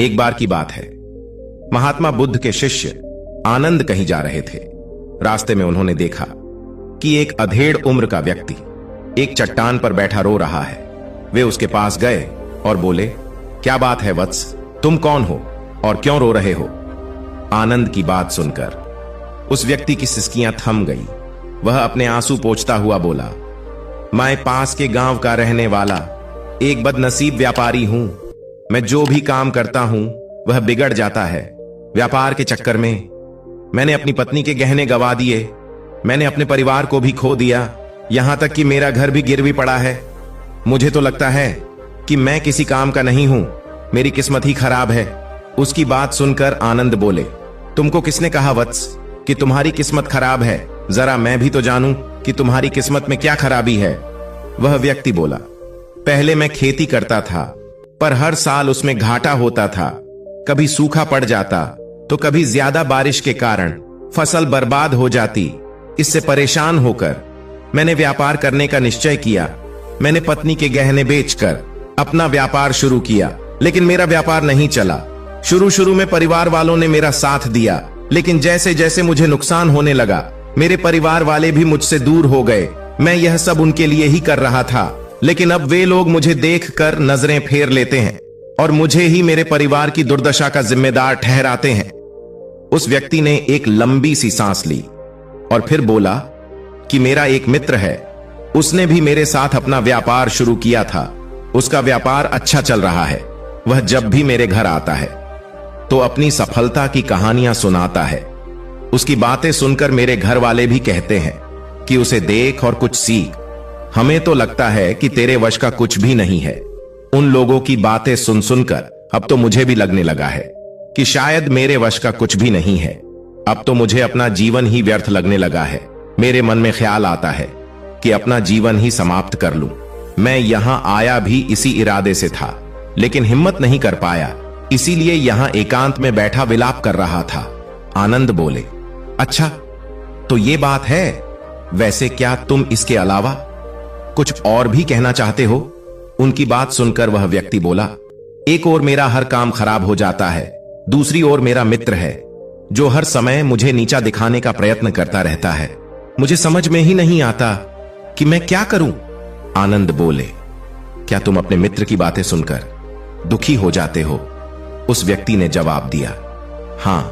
एक बार की बात है, महात्मा बुद्ध के शिष्य आनंद कहीं जा रहे थे। रास्ते में उन्होंने देखा कि एक अधेड़ उम्र का व्यक्ति एक चट्टान पर बैठा रो रहा है। वे उसके पास गए और बोले, क्या बात है वत्स, तुम कौन हो और क्यों रो रहे हो? आनंद की बात सुनकर उस व्यक्ति की सिसकियां थम गई। वह अपने आंसू पोंछता हुआ बोला, मैं पास के गांव का रहने वाला एक बदनसीब व्यापारी हूं। मैं जो भी काम करता हूं वह बिगड़ जाता है। व्यापार के चक्कर में मैंने अपनी पत्नी के गहने गंवा दिए, मैंने अपने परिवार को भी खो दिया, यहां तक कि मेरा घर भी गिरवी पड़ा है। मुझे तो लगता है कि मैं किसी काम का नहीं हूं, मेरी किस्मत ही खराब है। उसकी बात सुनकर आनंद बोले, तुमको किसने कहा वत्स कि तुम्हारी किस्मत खराब है? जरा मैं भी तो जानूं कि तुम्हारी किस्मत में क्या खराबी है। वह व्यक्ति बोला, पहले मैं खेती करता था, पर हर साल उसमें घाटा होता था। कभी सूखा पड़ जाता तो कभी ज्यादा बारिश के कारण फसल बर्बाद हो जाती। इससे परेशान होकर मैंने व्यापार करने का निश्चय किया। मैंने पत्नी के गहने बेचकर अपना व्यापार शुरू किया, लेकिन मेरा व्यापार नहीं चला। शुरू में परिवार वालों ने मेरा साथ दिया, लेकिन जैसे जैसे मुझे नुकसान होने लगा, मेरे परिवार वाले भी मुझसे दूर हो गए। मैं यह सब उनके लिए ही कर रहा था, लेकिन अब वे लोग मुझे देखकर नजरें फेर लेते हैं और मुझे ही मेरे परिवार की दुर्दशा का जिम्मेदार ठहराते हैं। उस व्यक्ति ने एक लंबी सी सांस ली और फिर बोला कि मेरा एक मित्र है, उसने भी मेरे साथ अपना व्यापार शुरू किया था। उसका व्यापार अच्छा चल रहा है। वह जब भी मेरे घर आता है तो अपनी सफलता की कहानियां सुनाता है। उसकी बातें सुनकर मेरे घर वाले भी कहते हैं कि उसे देख और कुछ सीख। हमें तो लगता है कि तेरे वश का कुछ भी नहीं है। उन लोगों की बातें सुन सुनकर अब तो मुझे भी लगने लगा है कि शायद मेरे वश का कुछ भी नहीं है। अब तो मुझे अपना जीवन ही व्यर्थ लगने लगा है। मेरे मन में ख्याल आता है कि अपना जीवन ही समाप्त कर लूं। मैं यहां आया भी इसी इरादे से था, लेकिन हिम्मत नहीं कर पाया, इसीलिए यहां एकांत में बैठा विलाप कर रहा था। आनंद बोले, अच्छा तो ये बात है। वैसे क्या तुम इसके अलावा कुछ और भी कहना चाहते हो? उनकी बात सुनकर वह व्यक्ति बोला, एक ओर मेरा हर काम खराब हो जाता है, दूसरी ओर मेरा मित्र है जो हर समय मुझे नीचा दिखाने का प्रयत्न करता रहता है। मुझे समझ में ही नहीं आता कि मैं क्या करूं। आनंद बोले, क्या तुम अपने मित्र की बातें सुनकर दुखी हो जाते हो? उस व्यक्ति ने जवाब दिया, हां,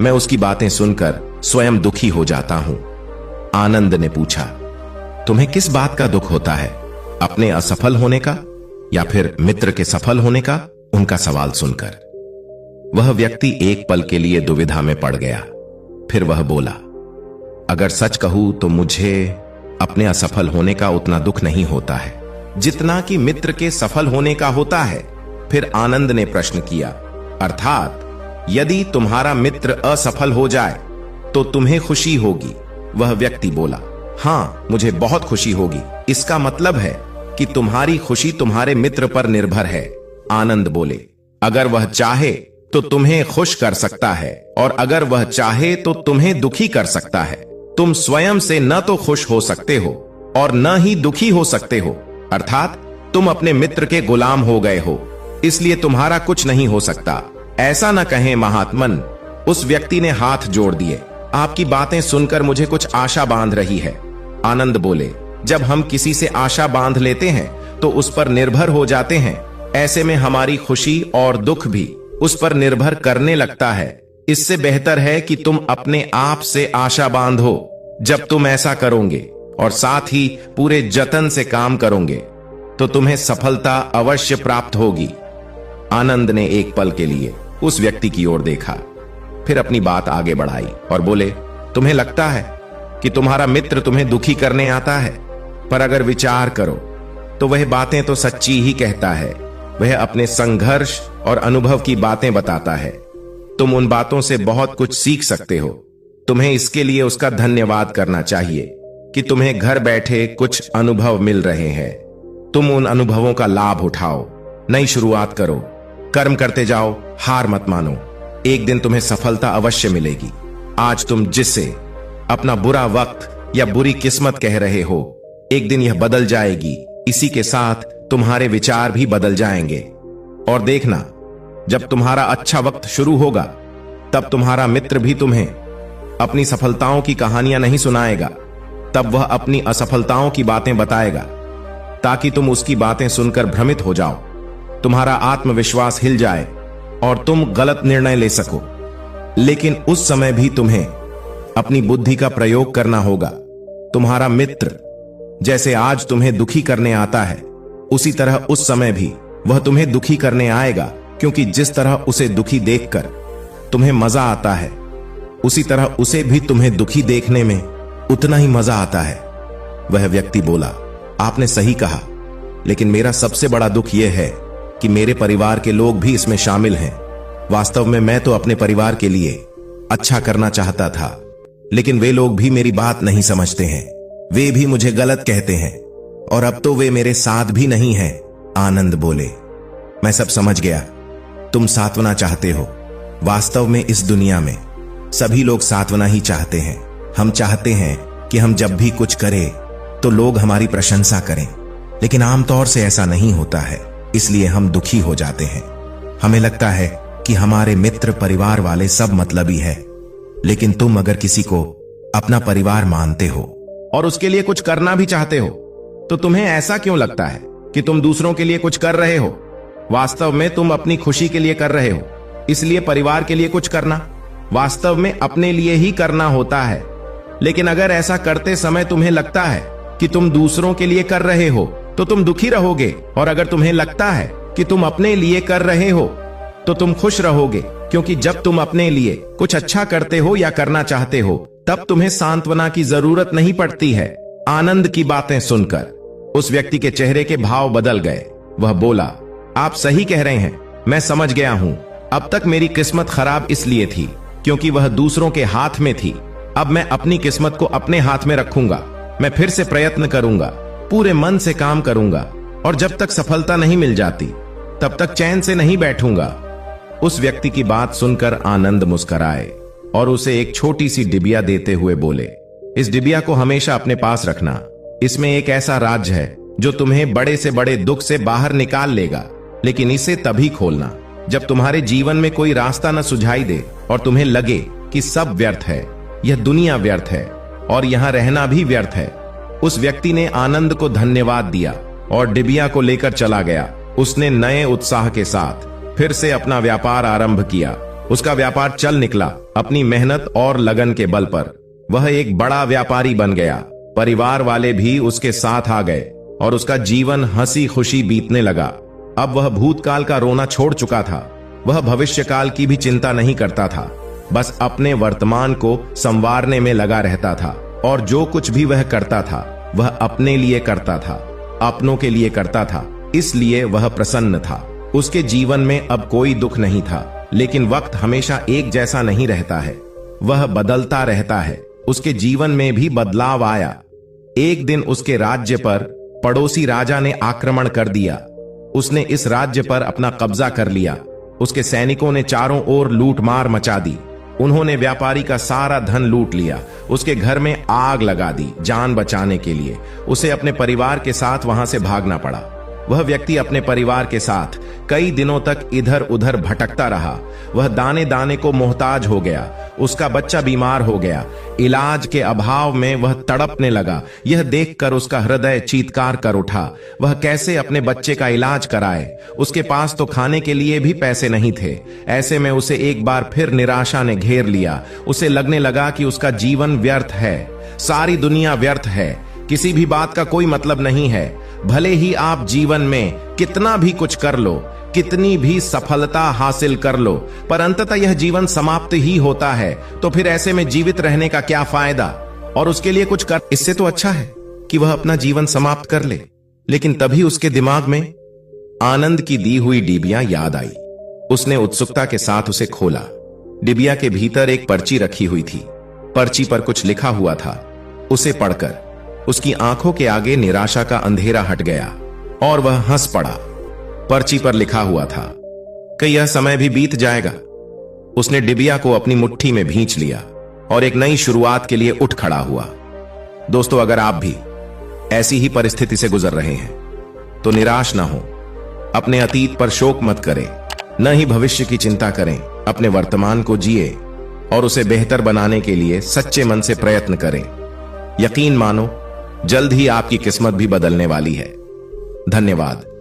मैं उसकी बातें सुनकर स्वयं दुखी हो जाता हूं। आनंद ने पूछा, तुम्हें किस बात का दुख होता है? अपने असफल होने का या फिर मित्र के सफल होने का? उनका सवाल सुनकर वह व्यक्ति एक पल के लिए दुविधा में पड़ गया। फिर वह बोला, अगर सच कहूं तो मुझे अपने असफल होने का उतना दुख नहीं होता है जितना कि मित्र के सफल होने का होता है। फिर आनंद ने प्रश्न किया, अर्थात यदि तुम्हारा मित्र असफल हो जाए तो तुम्हें खुशी होगी? वह व्यक्ति बोला, हां, मुझे बहुत खुशी होगी। इसका मतलब है कि तुम्हारी खुशी तुम्हारे मित्र पर निर्भर है। आनंद बोले, अगर वह चाहे तो तुम्हें खुश कर सकता है और अगर वह चाहे तो तुम्हें दुखी कर सकता है। तुम स्वयं से न तो खुश हो सकते हो और न ही दुखी हो सकते हो, अर्थात तुम अपने मित्र के गुलाम हो गए हो, इसलिए तुम्हारा कुछ नहीं हो सकता। ऐसा न कहें महात्मन। उस व्यक्ति ने हाथ जोड़ दिए, आपकी बातें सुनकर मुझे कुछ आशा बांध रही है। आनंद बोले, जब हम किसी से आशा बांध लेते हैं तो उस पर निर्भर हो जाते हैं। ऐसे में हमारी खुशी और दुख भी उस पर निर्भर करने लगता है। इससे बेहतर है कि तुम अपने आप से आशा बांधो। जब तुम ऐसा करोगे और साथ ही पूरे जतन से काम करोगे तो तुम्हें सफलता अवश्य प्राप्त होगी। आनंद ने एक पल के लिए उस व्यक्ति की ओर देखा, फिर अपनी बात आगे बढ़ाई और बोले, तुम्हें लगता है कि तुम्हारा मित्र तुम्हें दुखी करने आता है, पर अगर विचार करो तो वह बातें तो सच्ची ही कहता है। वह अपने संघर्ष और अनुभव की बातें बताता है। तुम उन बातों से बहुत कुछ सीख सकते हो। तुम्हें इसके लिए उसका धन्यवाद करना चाहिए कि तुम्हें घर बैठे कुछ अनुभव मिल रहे हैं। तुम उन अनुभवों का लाभ उठाओ, नई शुरुआत करो, कर्म करते जाओ, हार मत मानो। एक दिन तुम्हें सफलता अवश्य मिलेगी। आज तुम जिससे अपना बुरा वक्त या बुरी किस्मत कह रहे हो, एक दिन यह बदल जाएगी। इसी के साथ तुम्हारे विचार भी बदल जाएंगे। और देखना, जब तुम्हारा अच्छा वक्त शुरू होगा तब तुम्हारा मित्र भी तुम्हें अपनी सफलताओं की कहानियां नहीं सुनाएगा, तब वह अपनी असफलताओं की बातें बताएगा ताकि तुम उसकी बातें सुनकर भ्रमित हो जाओ, तुम्हारा आत्मविश्वास हिल जाए और तुम गलत निर्णय ले सको। लेकिन उस समय भी तुम्हें अपनी बुद्धि का प्रयोग करना होगा। तुम्हारा मित्र जैसे आज तुम्हें दुखी करने आता है, उसी तरह उस समय भी वह तुम्हें दुखी करने आएगा, क्योंकि जिस तरह उसे दुखी देखकर तुम्हें मजा आता है, उसी तरह उसे भी तुम्हें दुखी देखने में उतना ही मजा आता है। वह व्यक्ति बोला, आपने सही कहा, लेकिन मेरा सबसे बड़ा दुख यह है कि मेरे परिवार के लोग भी इसमें शामिल हैं। वास्तव में मैं तो अपने परिवार के लिए अच्छा करना चाहता था, लेकिन वे लोग भी मेरी बात नहीं समझते हैं। वे भी मुझे गलत कहते हैं और अब तो वे मेरे साथ भी नहीं हैं। आनंद बोले, मैं सब समझ गया, तुम सांत्वना चाहते हो। वास्तव में इस दुनिया में सभी लोग सांत्वना ही चाहते हैं। हम चाहते हैं कि हम जब भी कुछ करें तो लोग हमारी प्रशंसा करें, लेकिन आमतौर से ऐसा नहीं होता है, इसलिए हम दुखी हो जाते हैं। हमें लगता है कि हमारे मित्र परिवार वाले सब मतलबी है, लेकिन तुम अगर किसी को अपना परिवार मानते हो और उसके लिए कुछ करना भी चाहते हो, तो तुम्हें ऐसा क्यों लगता है कि तुम दूसरों के लिए कुछ कर रहे हो? वास्तव में तुम अपनी खुशी के लिए कर रहे हो, इसलिए परिवार के लिए कुछ करना वास्तव में अपने लिए ही करना होता है। लेकिन अगर ऐसा करते समय तुम्हें लगता है कि तुम दूसरों के लिए कर रहे हो, तो तुम दुखी रहोगे, और अगर तुम्हें लगता है कि तुम अपने लिए कर रहे हो तो तुम खुश रहोगे, क्योंकि जब तुम अपने लिए कुछ अच्छा करते हो या करना चाहते हो तब तुम्हें सांत्वना की जरूरत नहीं पड़ती है। आनंद की बातें सुनकर उस व्यक्ति के चेहरे के भाव बदल गए। वह बोला, आप सही कह रहे हैं, मैं समझ गया हूं। अब तक मेरी किस्मत खराब इसलिए थी क्योंकि वह दूसरों के हाथ में थी। अब मैं अपनी किस्मत को अपने हाथ में रखूंगा। मैं फिर से प्रयत्न करूंगा, पूरे मन से काम करूंगा, और जब तक सफलता नहीं मिल जाती तब तक चैन से नहीं बैठूंगा। उस व्यक्ति की बात सुनकर आनंद मुस्कुराए और उसे एक छोटी सी डिबिया देते हुए बोले, इस डिबिया को हमेशा अपने पास रखना। इसमें एक ऐसा राज है जो तुम्हें बड़े से बड़े दुख से बाहर निकाल लेगा, लेकिन इसे तभी खोलना जब तुम्हारे जीवन में कोई रास्ता न सुझाई दे और तुम्हें लगे कि सब व्यर्थ है, यह दुनिया व्यर्थ है और यहां रहना भी व्यर्थ है। उस व्यक्ति ने आनंद को धन्यवाद दिया और डिबिया को लेकर चला गया। उसने नए उत्साह के साथ फिर से अपना व्यापार आरंभ किया। उसका व्यापार चल निकला। अपनी मेहनत और लगन के बल पर वह एक बड़ा व्यापारी बन गया। परिवार वाले भी उसके साथ आ गए और उसका जीवन हंसी खुशी बीतने लगा। अब वह भूतकाल का रोना छोड़ चुका था। वह भविष्यकाल की भी चिंता नहीं करता था, बस अपने वर्तमान को संवारने में लगा रहता था, और जो कुछ भी वह करता था वह अपने लिए करता था, अपनों के लिए करता था, इसलिए वह प्रसन्न था। उसके जीवन में अब कोई दुख नहीं था, लेकिन वक्त हमेशा एक जैसा नहीं रहता है, वह बदलता रहता है। उसके जीवन में भी बदलाव आया। एक दिन उसके राज्य पर पड़ोसी राजा ने आक्रमण कर दिया। उसने इस राज्य पर अपना कब्जा कर लिया। उसके सैनिकों ने चारों ओर लूटमार मचा दी। उन्होंने व्यापारी का सारा धन लूट लिया। उसके घर में आग लगा दी। जान बचाने के लिए उसे अपने परिवार के साथ वहां से भागना पड़ा। वह व्यक्ति अपने परिवार के साथ कई दिनों तक इधर उधर भटकता रहा। वह दाने दाने को मोहताज हो गया। उसका बच्चा बीमार हो गया। इलाज के अभाव में वह तड़पने लगा। यह देखकर उसका हृदय चीत्कार कर उठा। वह कैसे अपने बच्चे का इलाज कराए? उसके पास तो खाने के लिए भी पैसे नहीं थे। ऐसे में उसे एक बार फिर निराशा ने घेर लिया। उसे लगने लगा कि उसका जीवन व्यर्थ है, सारी दुनिया व्यर्थ है, किसी भी बात का कोई मतलब नहीं है। भले ही आप जीवन में कितना भी कुछ कर लो, कितनी भी सफलता हासिल कर लो, पर अंततः यह जीवन समाप्त ही होता है। तो फिर ऐसे में जीवित रहने का क्या फायदा? और उसके लिए कुछ कर, इससे तो अच्छा है कि वह अपना जीवन समाप्त कर ले। लेकिन तभी उसके दिमाग में आनंद की दी हुई डिबिया याद आई। उसने उत्सुकता के साथ उसे खोला। डिबिया के भीतर एक पर्ची रखी हुई थी। पर्ची पर कुछ लिखा हुआ था। उसे पढ़कर उसकी आंखों के आगे निराशा का अंधेरा हट गया और वह हंस पड़ा। पर्ची पर लिखा हुआ था कि यह समय भी बीत जाएगा। उसने डिबिया को अपनी मुट्ठी में भींच लिया और एक नई शुरुआत के लिए उठ खड़ा हुआ। दोस्तों, अगर आप भी ऐसी ही परिस्थिति से गुजर रहे हैं तो निराश ना हो, अपने अतीत पर शोक मत करें। न ही भविष्य की चिंता करें, अपने वर्तमान को जिए और उसे बेहतर बनाने के लिए सच्चे मन से प्रयत्न करें। यकीन मानो, जल्द ही आपकी किस्मत भी बदलने वाली है। धन्यवाद।